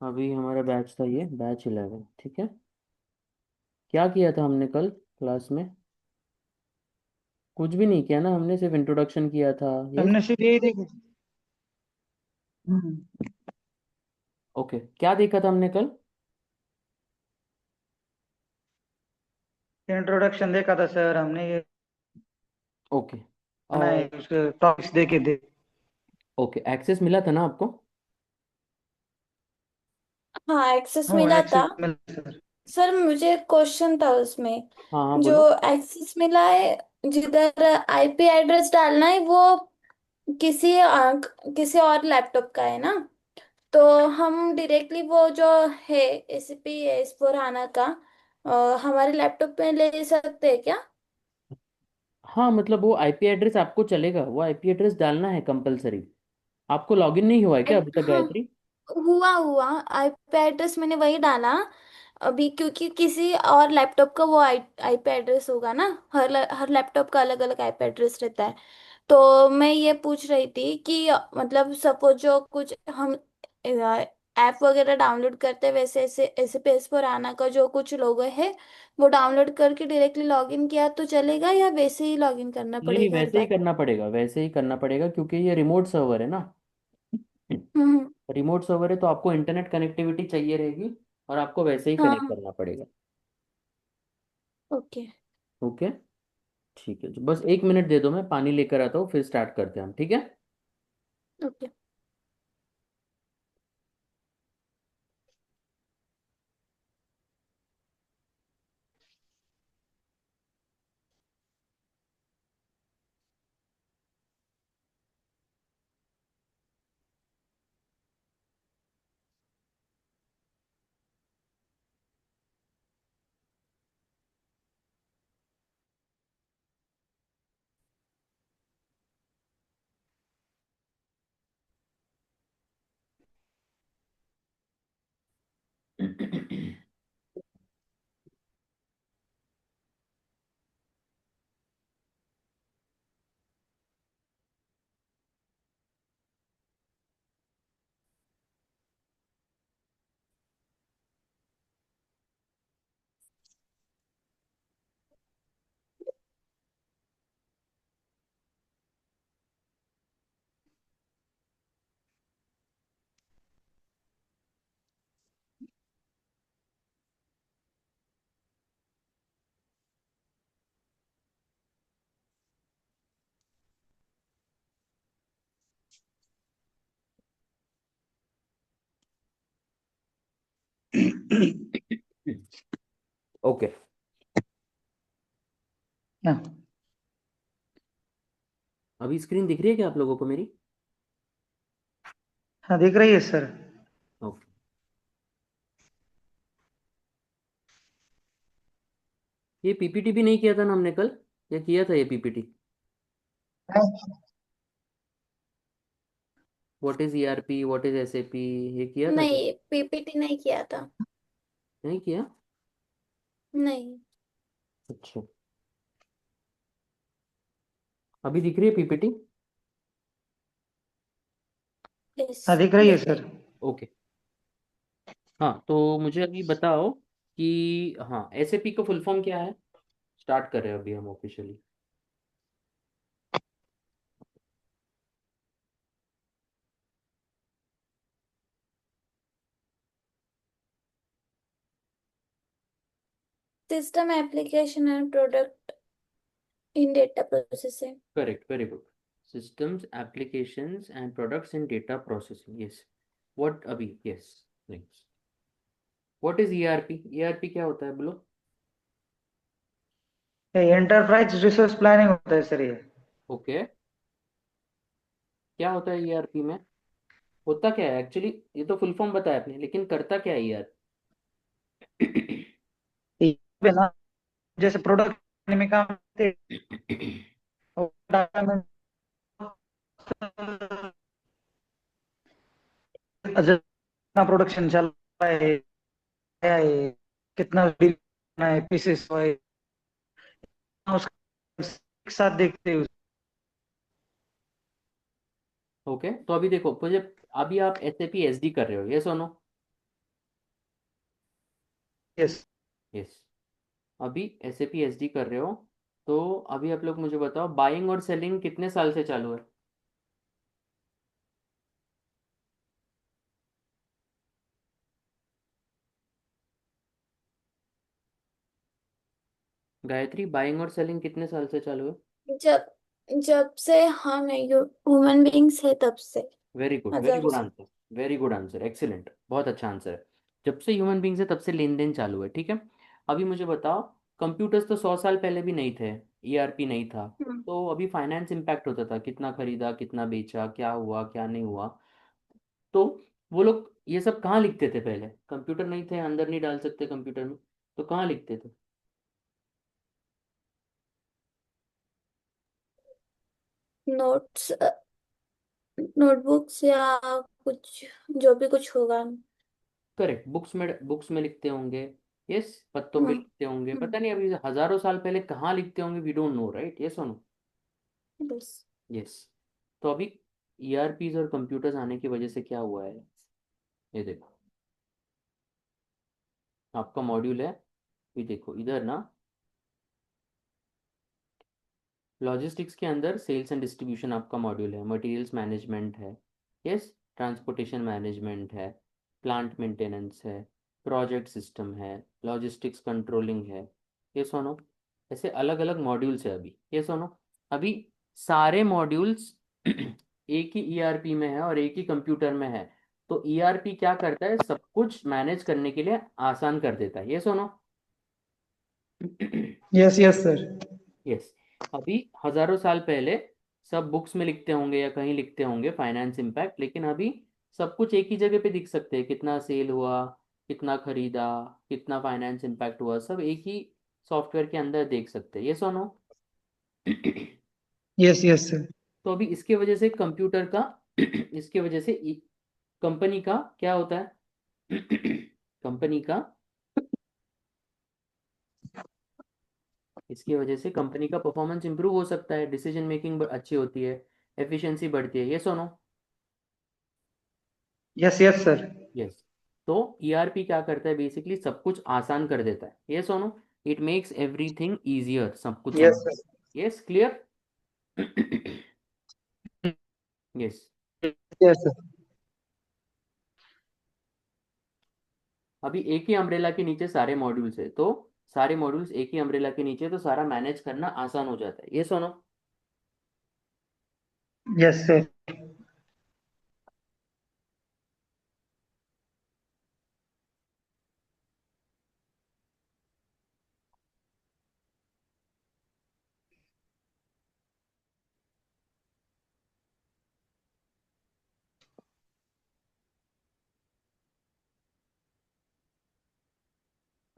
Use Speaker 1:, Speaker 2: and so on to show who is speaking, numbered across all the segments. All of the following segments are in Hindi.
Speaker 1: अभी हमारा बैच था, ये बैच 11, ठीक है। क्या किया था हमने कल क्लास में? कुछ भी नहीं किया ना, हमने सिर्फ इंट्रोडक्शन किया था ये।
Speaker 2: हमने सिर्फ यही देखा। हम्म।
Speaker 1: ओके, क्या देखा था हमने कल?
Speaker 2: इंट्रोडक्शन देखा था सर हमने, ये
Speaker 1: ओके।
Speaker 2: बनाए उसके टॉपिक्स देखे थे।
Speaker 1: ओके, एक्सेस मिला था ना आपको?
Speaker 2: हाँ, एक्सेस
Speaker 1: हाँ,
Speaker 2: मिला था। एक्सेस मिला सर। सर मुझे क्वेश्चन था उसमें।
Speaker 1: हाँ हाँ,
Speaker 2: जो
Speaker 1: बोलो।
Speaker 2: एक्सेस मिला है, जिधर आईपी एड्रेस डालना है वो किसी किसी और लैपटॉप का है ना। तो हम डायरेक्टली वो जो है एसपी एस4 का हमारे लैपटॉप पे ले सकते हैं क्या?
Speaker 1: हाँ, मतलब वो आईपी एड्रेस आपको चलेगा, वो आईपी एड्रेस डालना है कंपलसरी। आपको लॉगिन नहीं हुआ है क्या अभी तक,
Speaker 2: हाँ,
Speaker 1: गायत्री?
Speaker 2: हुआ हुआ। आईपी एड्रेस मैंने वही डाला अभी, क्योंकि किसी और लैपटॉप का वो आईपी एड्रेस होगा ना। हर लैपटॉप का अलग अलग आईपी एड्रेस रहता है। तो मैं ये पूछ रही थी कि मतलब सपोज जो कुछ हम ऐप वगैरह डाउनलोड करते हैं, वैसे ऐसे ऐसे पेज पर आना का जो कुछ लोगो है वो डाउनलोड करके डायरेक्टली लॉगिन किया तो चलेगा, या वैसे ही लॉगिन करना
Speaker 1: नहीं नहीं,
Speaker 2: पड़ेगा हर
Speaker 1: वैसे ही
Speaker 2: बार?
Speaker 1: करना पड़ेगा, वैसे ही करना पड़ेगा, क्योंकि ये रिमोट सर्वर है ना।
Speaker 2: हम्म।
Speaker 1: रिमोट सर्वर है तो आपको इंटरनेट कनेक्टिविटी चाहिए रहेगी, और आपको वैसे ही कनेक्ट
Speaker 2: हाँ।
Speaker 1: करना पड़ेगा।
Speaker 2: ओके।
Speaker 1: ओके, ठीक है। तो बस 1 मिनट दे दो, मैं पानी लेकर आता हूँ, फिर स्टार्ट करते हैं हम, ठीक है।
Speaker 2: ओके।
Speaker 1: ओके।
Speaker 2: हाँ।
Speaker 1: अभी स्क्रीन दिख रही है क्या आप लोगों को मेरी?
Speaker 2: हाँ, दिख रही है सर।
Speaker 1: ओके। ये पीपीटी भी नहीं किया था ना हमने कल, या किया था ये PPT? What is ERP, what is SAP, ये किया था क्या?
Speaker 2: नहीं, पीपीटी नहीं किया था।
Speaker 1: नहीं किया?
Speaker 2: नहीं।
Speaker 1: अच्छा। अभी दिख रही है पीपीटी?
Speaker 2: यस।
Speaker 1: हाँ।
Speaker 2: हाँ, दिख रही है
Speaker 1: दिख रही
Speaker 2: सर।
Speaker 1: है। ओके। हाँ, तो मुझे अभी बताओ कि हाँ, एसएपी का फुल फॉर्म क्या है। स्टार्ट कर रहे हैं अभी हम officially.
Speaker 2: System application and product in data processing.
Speaker 1: Correct, very good. Systems, applications and products in data processing, yes. What अभी, yes. Next. What is ERP? ERP क्या होता है, बोलो।
Speaker 2: ये एंटरप्राइज रिसोर्स प्लानिंग होता है सर, ये।
Speaker 1: ओके। क्या होता है ईआरपी में? होता क्या है एक्चुअली? ये तो फुल फॉर्म बताया आपने, लेकिन करता क्या है ईआरपी?
Speaker 2: ये पे ना, जैसे प्रोडक्ट में काम करते हैं, और डाटा में कितना प्रोडक्शन चल रहा है, क्या है, कितना बिल करना है, पीसेस है, उसका एक साथ देखते हैं।
Speaker 1: ओके, तो अभी देखो मुझे, अभी आप S A P S D कर रहे हो, ये सुनो।
Speaker 3: यस।
Speaker 1: यस। अभी एसएपी एसडी कर रहे हो, तो अभी आप लोग मुझे बताओ बाइंग और सेलिंग कितने साल से चालू है? गायत्री, बाइंग और सेलिंग कितने साल से चालू है?
Speaker 2: जब जब से हम ह्यूमन बींग्स है तब से।
Speaker 1: वेरी गुड, वेरी
Speaker 2: हजारों
Speaker 1: गुड
Speaker 2: साल।
Speaker 1: Answer. Very good answer, excellent, बहुत अच्छा आंसर है। जब से ह्यूमन बींग्स है तब से लेन देन चालू है, ठीक है। अभी मुझे बताओ, कंप्यूटर्स तो 100 साल पहले भी नहीं थे, ईआरपी नहीं था,
Speaker 2: हम्म।
Speaker 1: तो अभी फाइनेंस इम्पैक्ट होता था, कितना खरीदा कितना बेचा, क्या हुआ क्या नहीं हुआ। तो वो लोग ये सब कहाँ लिखते थे पहले? कंप्यूटर नहीं थे, अंदर नहीं डाल सकते कंप्यूटर में, तो कहाँ लिखते थे?
Speaker 2: नोट्स, नोटबुक्स या कुछ, जो भी कुछ होगा।
Speaker 1: करेक्ट, बुक्स में लिखते होंगे। यस, पत्तों पे
Speaker 2: हम्म।
Speaker 1: लिखते होंगे,
Speaker 2: हम्म।
Speaker 1: पता नहीं अभी हजारों साल पहले कहाँ लिखते होंगे, we don't know, right? Yes.
Speaker 2: बस।
Speaker 1: यस। तो अभी ईआरपीज और कंप्यूटर्स आने की वजह से क्या हुआ है, ये देखो, आपका मॉड्यूल है, ये देखो इधर ना, लॉजिस्टिक्स के अंदर सेल्स एंड डिस्ट्रीब्यूशन आपका मॉड्यूल है, मटेरियल्स मैनेजमेंट है, यस, ट्रांसपोर्टेशन मैनेजमेंट है, प्लांट मेंटेनेंस है, प्रोजेक्ट सिस्टम है, लॉजिस्टिक्स कंट्रोलिंग है, ये सुनो, ऐसे अलग अलग मॉड्यूल्स है अभी, ये सुनो। अभी सारे मॉड्यूल्स एक ही ईआरपी में है और एक ही कंप्यूटर में है, तो ईआरपी क्या करता है, सब कुछ मैनेज करने के लिए आसान कर देता है, ये सुनो।
Speaker 3: Yes yes sir.
Speaker 1: यस। अभी हजारों साल पहले सब बुक्स में लिखते होंगे या कहीं लिखते होंगे फाइनेंस इम्पैक्ट, लेकिन अभी सब कुछ एक ही जगह पे दिख सकते हैं, कितना सेल हुआ, कितना खरीदा, कितना फाइनेंस इम्पैक्ट हुआ, सब एक ही सॉफ्टवेयर के अंदर देख सकते हैं, ये सुनो।
Speaker 3: Yes yes sir.
Speaker 1: तो अभी इसके वजह से कंप्यूटर का इसके वजह से कंपनी का क्या होता है? कंपनी का, इसकी वजह से कंपनी का परफॉर्मेंस इंप्रूव हो सकता है, डिसीजन मेकिंग अच्छी होती है, एफिशिएंसी बढ़ती है, ये सुनो।
Speaker 3: Yes yes sir.
Speaker 1: यस। तो ईआरपी क्या करता है, बेसिकली सब कुछ आसान कर देता है, ये सुनो, इट मेक्स एवरीथिंग इजियर, सब कुछ
Speaker 3: यस
Speaker 1: समझ।
Speaker 3: Sir.
Speaker 1: Yes, clear. Yes.
Speaker 3: Yes sir.
Speaker 1: अभी एक ही अम्ब्रेला के नीचे सारे मॉड्यूल्स है, तो सारे मॉड्यूल्स एक ही अम्ब्रेला के नीचे, तो सारा मैनेज करना आसान हो जाता है, ये सुनो।
Speaker 3: Yes sir.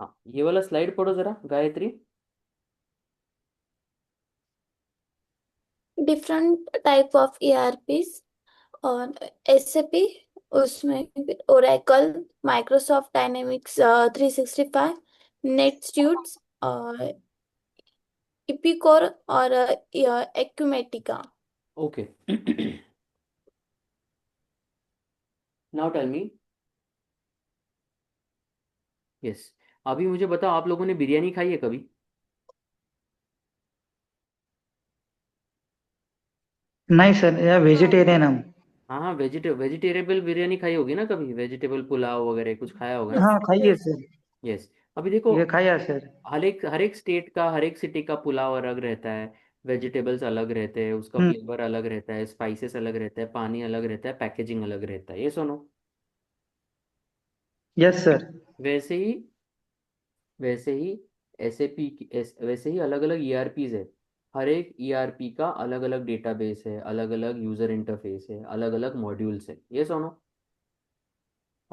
Speaker 1: हाँ, ये वाला स्लाइड पढ़ो जरा गायत्री।
Speaker 2: डिफरेंट टाइप ऑफ ईआरपीस और एसएपी, उसमें ओरेकल, माइक्रोसॉफ्ट डायनेमिक्स 365, नेटस्ट्यूट्स और इपिकोर और Acumatica.
Speaker 1: Okay. Now tell me. Yes. अभी मुझे बताओ, आप लोगों ने बिरयानी खाई है कभी?
Speaker 3: नहीं सर, यह वेजिटेरियन हम।
Speaker 1: हाँ हाँ, वेजिटेबल बिरयानी खाई होगी ना कभी, वेजिटेबल पुलाव वगैरह कुछ खाया होगा ना।
Speaker 2: यस।
Speaker 3: हाँ खाइए
Speaker 2: यस।
Speaker 3: सर।
Speaker 1: यस। अभी देखो,
Speaker 3: ये खाया सर।
Speaker 1: हर एक स्टेट का, हर एक सिटी का पुलाव अलग रहता है, वेजिटेबल्स अलग रहते हैं, उसका
Speaker 3: हम्म।
Speaker 1: फ्लेवर अलग रहता है, स्पाइसेस अलग रहता है, पानी अलग रहता है, पैकेजिंग अलग रहता है, ये सुनो।
Speaker 3: Yes sir.
Speaker 1: वैसे ही वैसे ही एसएपी वैसे ही अलग अलग ईआरपीज है, हर एक ईआरपी का अलग अलग डेटाबेस है, अलग अलग यूजर इंटरफेस है, अलग अलग मॉड्यूल्स है, ये सुनो।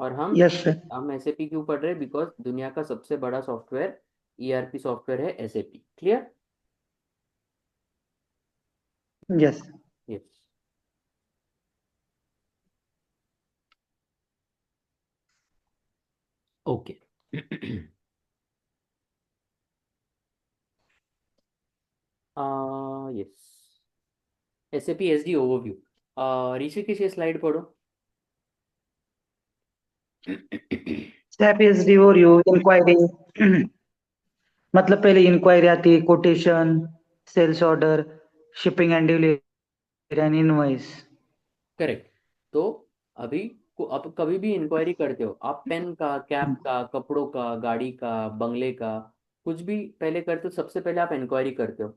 Speaker 1: और हम
Speaker 3: यस सर।
Speaker 1: हम एसएपी क्यों पढ़ रहे हैं? बिकॉज दुनिया का सबसे बड़ा सॉफ्टवेयर ईआरपी सॉफ्टवेयर है SAP, clear.
Speaker 3: Yes.
Speaker 1: Yes. Okay. Yes, SAP SD overview. Rishikesh ये स्लाइड पढ़ो।
Speaker 3: SAP SD overview, inquiry. मतलब पहले इंक्वायरी आती है, quotation, sales order, shipping and delivery and invoice.
Speaker 1: Correct. तो अभी आप कभी भी इंक्वायरी करते हो, आप पेन का, कैप का, कपड़ों का, गाड़ी का, बंगले का, कुछ भी पहले करते हो, सबसे पहले आप इंक्वायरी करते हो,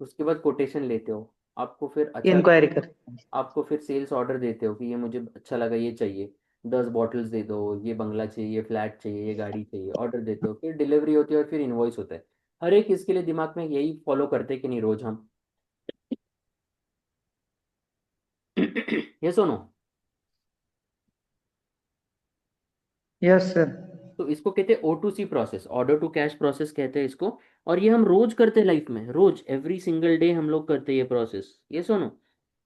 Speaker 1: उसके बाद कोटेशन लेते हो, आपको फिर अच्छा
Speaker 3: इंक्वायरी
Speaker 1: लगा,
Speaker 3: कर.
Speaker 1: आपको फिर सेल्स ऑर्डर देते हो कि ये मुझे अच्छा लगा, ये चाहिए, 10 बॉटल्स दे दो, ये बंगला चाहिए, ये फ्लैट चाहिए, ये गाड़ी चाहिए, ऑर्डर देते हो, फिर डिलीवरी होती है और फिर इनवॉइस होता है। हर एक इसके लिए दिमाग में यही फॉलो करते हैं कि नहीं रोज हम? ये सुनो।
Speaker 3: Yes sir.
Speaker 1: तो इसको कहते हैं O2C process, order to cash process कहते हैं इसको। और ये हम रोज करते हैं लाइफ में, रोज एवरी सिंगल डे हम लोग करते हैं ये प्रोसेस। ये सुनो,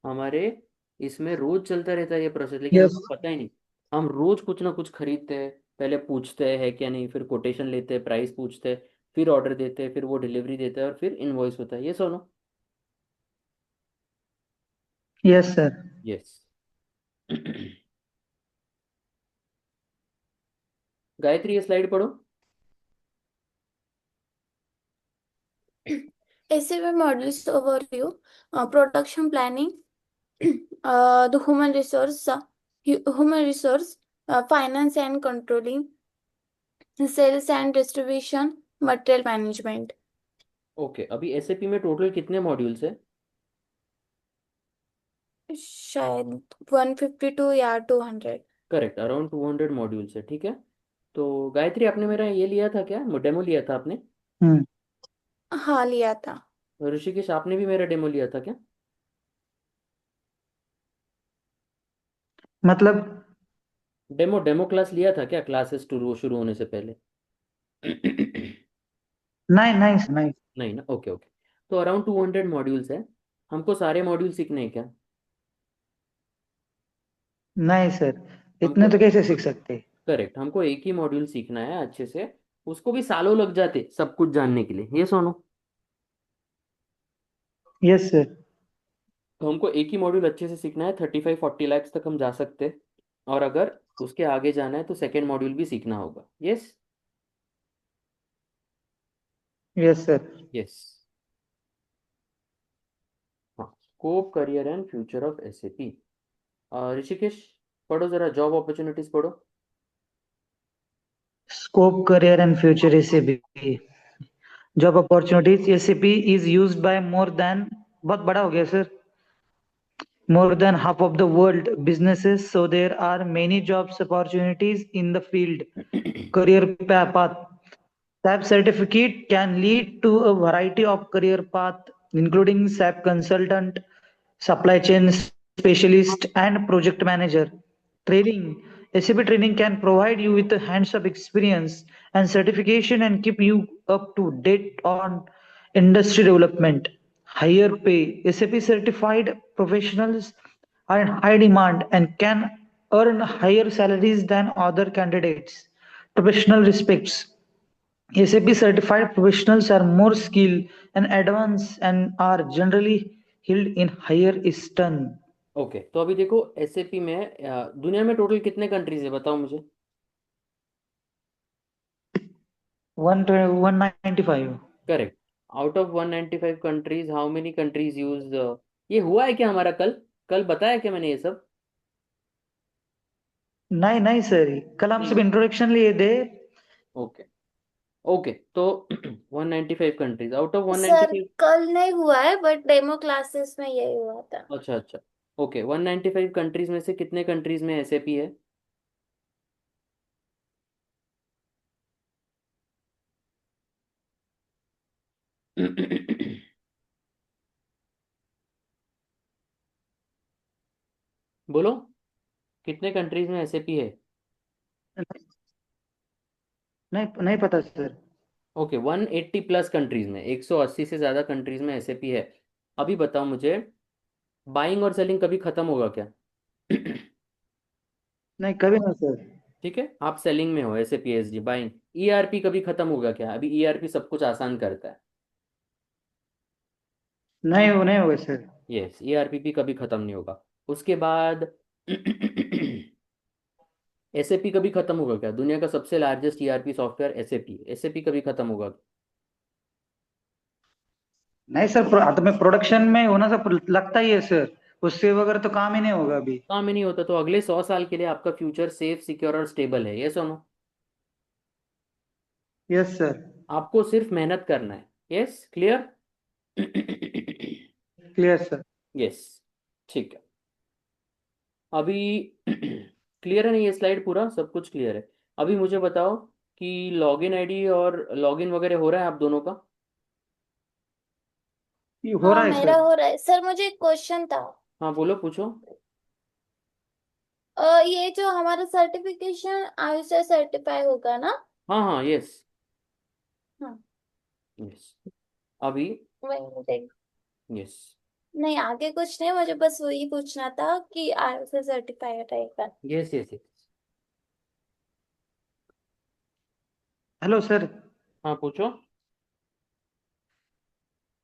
Speaker 1: हमारे इसमें रोज चलता रहता है ये प्रोसेस, लेकिन
Speaker 3: यस.
Speaker 1: हमको पता ही नहीं। हम रोज कुछ ना कुछ खरीदते हैं, पहले पूछते हैं क्या नहीं, फिर कोटेशन लेते हैं, प्राइस पूछते हैं, फिर ऑर्डर देते हैं, फिर वो डिलीवरी देते हैं और फिर इनवॉइस होता है। ये सुनो।
Speaker 3: Yes sir.
Speaker 1: यस। गायत्री, ये स्लाइड पढ़ो।
Speaker 2: SAP models overview, production planning, the human resource, finance and controlling, sales and distribution, material management.
Speaker 1: Okay, अभी एसएपी में टोटल कितने मॉड्यूल्स है?
Speaker 2: शायद 152 या 200.
Speaker 1: करेक्ट, अराउंड 200 मॉड्यूल्स है, ठीक है। तो गायत्री, आपने मेरा ये लिया था क्या, डेमो लिया था आपने?
Speaker 3: हम्म.
Speaker 2: हाँ, लिया था।
Speaker 1: ऋषिकेश, आपने भी मेरा डेमो लिया था क्या?
Speaker 3: मतलब
Speaker 1: डेमो डेमो क्लास लिया था क्या, क्लासेस शुरू होने से पहले?
Speaker 3: नहीं नहीं सर, नहीं.
Speaker 1: नहीं ना, ओके ओके। तो अराउंड 200 मॉड्यूल्स है, हमको सारे मॉड्यूल सीखने हैं क्या?
Speaker 3: नहीं सर, इतने
Speaker 1: हमको,
Speaker 3: तो कैसे सीख सकते.
Speaker 1: करेक्ट, हमको एक ही मॉड्यूल सीखना है अच्छे से, उसको भी सालों लग जाते सब कुछ जानने के लिए। ये सुनो,
Speaker 3: यस सर.
Speaker 1: तो हमको एक ही मॉड्यूल अच्छे से सीखना है, 35-40 लाख तक हम जा सकते हैं। और अगर उसके आगे जाना है तो सेकेंड मॉड्यूल भी सीखना होगा। यस।
Speaker 3: Yes sir.
Speaker 1: यस। हाँ, scope, career and future of SAP. Rishikesh, पढ़ो जरा, जॉब अपॉर्चुनिटीज पढ़ो।
Speaker 3: Scope, career and future SAP. Job opportunities SAP is used by more than, बहुत बड़ा हो गया sir, more than half of the world businesses, so there are many jobs opportunities in the field. Career path. SAP certificate can lead to a variety of career path, including SAP consultant, supply chain specialist, and project manager. Training. SAP training can provide you with a hands-on experience and certification and keep you up to date on industry development. Higher pay. SAP certified professionals are in high demand and can earn higher salaries than other candidates. Professional respects. SAP certified professionals are more skilled and advanced and are generally held in higher esteem.
Speaker 1: Okay, तो अभी देखो एसएपी में दुनिया में टोटल कितने कंट्रीज है, बताओ मुझे।
Speaker 3: 195.
Speaker 1: Correct. Out of 195 countries, how many countries use, ये हुआ है क्या हमारा कल? कल बताया क्या मैंने ये सब?
Speaker 3: नहीं नहीं सर, कल हम
Speaker 1: नहीं
Speaker 3: सब
Speaker 1: ना।
Speaker 3: इंट्रोडक्शन लिए थे.
Speaker 1: ओके। ओके, तो 195 कंट्रीज आउट ऑफ
Speaker 2: सर,
Speaker 1: 195।
Speaker 2: कल नहीं हुआ है बट डेमो क्लासेस में यही हुआ था।
Speaker 1: अच्छा अच्छा। ओके, 195 कंट्रीज में से कितने कंट्रीज में एसएपी है? बोलो, कितने कंट्रीज में एसएपी है?
Speaker 3: नहीं नहीं पता सर.
Speaker 1: ओके, 180 प्लस कंट्रीज में, 180 से ज़्यादा कंट्रीज में एसएपी है। अभी बताओ मुझे, बाइंग और सेलिंग कभी खत्म होगा क्या?
Speaker 3: नहीं कभी नहीं सर.
Speaker 1: ठीक है, आप सेलिंग में हो, एसएपी एसडी बाइंग। ईआरपी कभी खत्म होगा क्या? अभी ईआरपी सब कुछ आसान करता है।
Speaker 3: नहीं वो नहीं होगा सर.
Speaker 1: यस, ईआरपी भी कभी खत्म नहीं होगा। उसके बाद एसएपी कभी खत्म होगा क्या? दुनिया का सबसे largest ERP software SAP, SAP कभी खत्म होगा?
Speaker 3: नहीं सर, तो मैं प्रोडक्शन में होना सब लगता ही है सर। उससे वगैरह तो काम ही नहीं होगा अभी।
Speaker 1: काम ही नहीं होता तो अगले 100 साल के लिए आपका फ्यूचर सेफ, सिक्योर और स्टेबल है, ये सुनो।
Speaker 3: Yes sir.
Speaker 1: आपको सिर्फ मेहनत करना है। Yes, clear?
Speaker 3: Clear sir.
Speaker 1: Yes, ठीक है। अभी क्लियर है नहीं, ये स्लाइड पूरा सब कुछ क्लियर है? अभी मुझे बताओ कि लॉगिन आईडी और लॉगिन वगैरह हो रहा है आप दोनों का?
Speaker 3: ये हो
Speaker 2: हाँ
Speaker 3: रहा है
Speaker 2: मेरा
Speaker 3: सर।
Speaker 2: हो रहा है सर। मुझे एक क्वेश्चन था।
Speaker 1: हाँ बोलो, पूछो।
Speaker 2: ये जो हमारा सर्टिफिकेशन आई से सर्टिफाई होगा ना?
Speaker 1: हाँ हाँ, यस
Speaker 2: हाँ।
Speaker 1: यस। अभी
Speaker 2: वही मुझे,
Speaker 1: यस।
Speaker 2: नहीं आगे कुछ नहीं, मुझे बस वही पूछना था कि आई से सर्टिफाइड रहेगा।
Speaker 1: Yes yes yes.
Speaker 3: Hello sir.
Speaker 1: हाँ पूछो।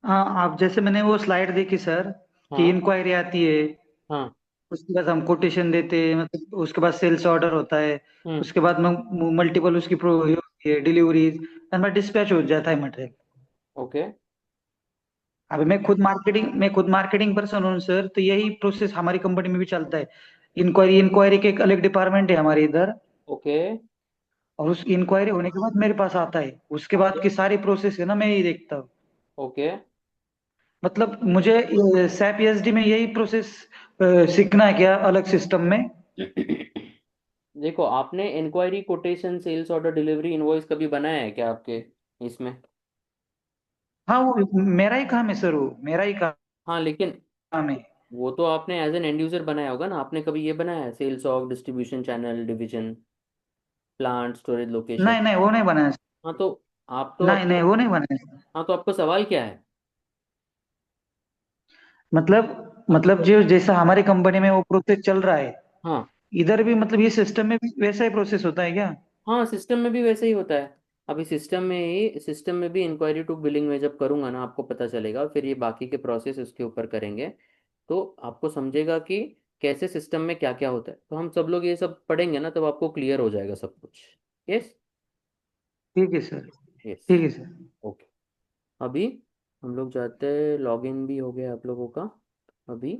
Speaker 3: हाँ, आप जैसे मैंने वो स्लाइड देखी सर, कि
Speaker 1: हाँ
Speaker 3: इंक्वायरी आती है,
Speaker 1: हाँ।
Speaker 3: उसके बाद हम कोटेशन देते हैं, मतलब उसके बाद सेल्स ऑर्डर होता है,
Speaker 1: हम्म।
Speaker 3: उसके बाद मल्टीपल उसकी प्रो होती है डिलीवरीज, एंड डिस्पैच हो जाता है मटेरियल।
Speaker 1: ओके।
Speaker 3: अभी मैं खुद मार्केटिंग पर्सन हूँ सर, तो यही प्रोसेस हमारी कंपनी में भी चलता है। इंक्वायरी इंक्वायरी के एक अलग डिपार्टमेंट है हमारे इधर,
Speaker 1: ओके।
Speaker 3: और उस इंक्वायरी होने के बाद मेरे पास आता है, उसके बाद
Speaker 1: ओके।
Speaker 3: की सारी प्रोसेस है ना मैं यही देखता हूँ।
Speaker 1: ओके।
Speaker 3: मतलब मुझे सैप ईएसडी में यही प्रोसेस सीखना है क्या अलग सिस्टम में?
Speaker 1: देखो, आपने inquiry, quotation, sales order, delivery, invoice कभी बनाया है क्या आपके इसमें?
Speaker 3: हाँ, वो मेरा ही काम है सर, वो मेरा ही
Speaker 1: हाँ लेकिन
Speaker 3: काम है।
Speaker 1: वो तो आपने एज एन एंड यूजर बनाया होगा ना, आपने कभी ये बनाया है sales of, distribution channel, division, plant, storage location?
Speaker 3: नहीं नहीं, वो नहीं बनाया सर।
Speaker 1: हाँ तो आप तो
Speaker 3: नहीं नहीं,
Speaker 1: अपने,
Speaker 3: वो नहीं बनाया सर।
Speaker 1: हाँ तो आपका सवाल क्या है?
Speaker 3: मतलब जो जैसा हमारी कंपनी में वो प्रोसेस चल रहा है,
Speaker 1: हाँ
Speaker 3: इधर भी मतलब ये सिस्टम में भी वैसा ही प्रोसेस होता है क्या?
Speaker 1: हाँ, सिस्टम में भी वैसे ही होता है। अभी सिस्टम में भी इंक्वायरी टू बिलिंग में जब करूंगा ना, आपको पता चलेगा, फिर ये बाकी के प्रोसेस उसके ऊपर करेंगे तो आपको समझेगा कि कैसे सिस्टम में क्या क्या होता है। तो हम सब लोग ये सब पढ़ेंगे ना, तब आपको क्लियर हो जाएगा सब कुछ। यस
Speaker 3: ठीक है सर।
Speaker 1: यस।
Speaker 3: ठीक है सर।
Speaker 1: ओके। अभी हम लोग जाते हैं, लॉगिन भी हो गया आप लोगों का। अभी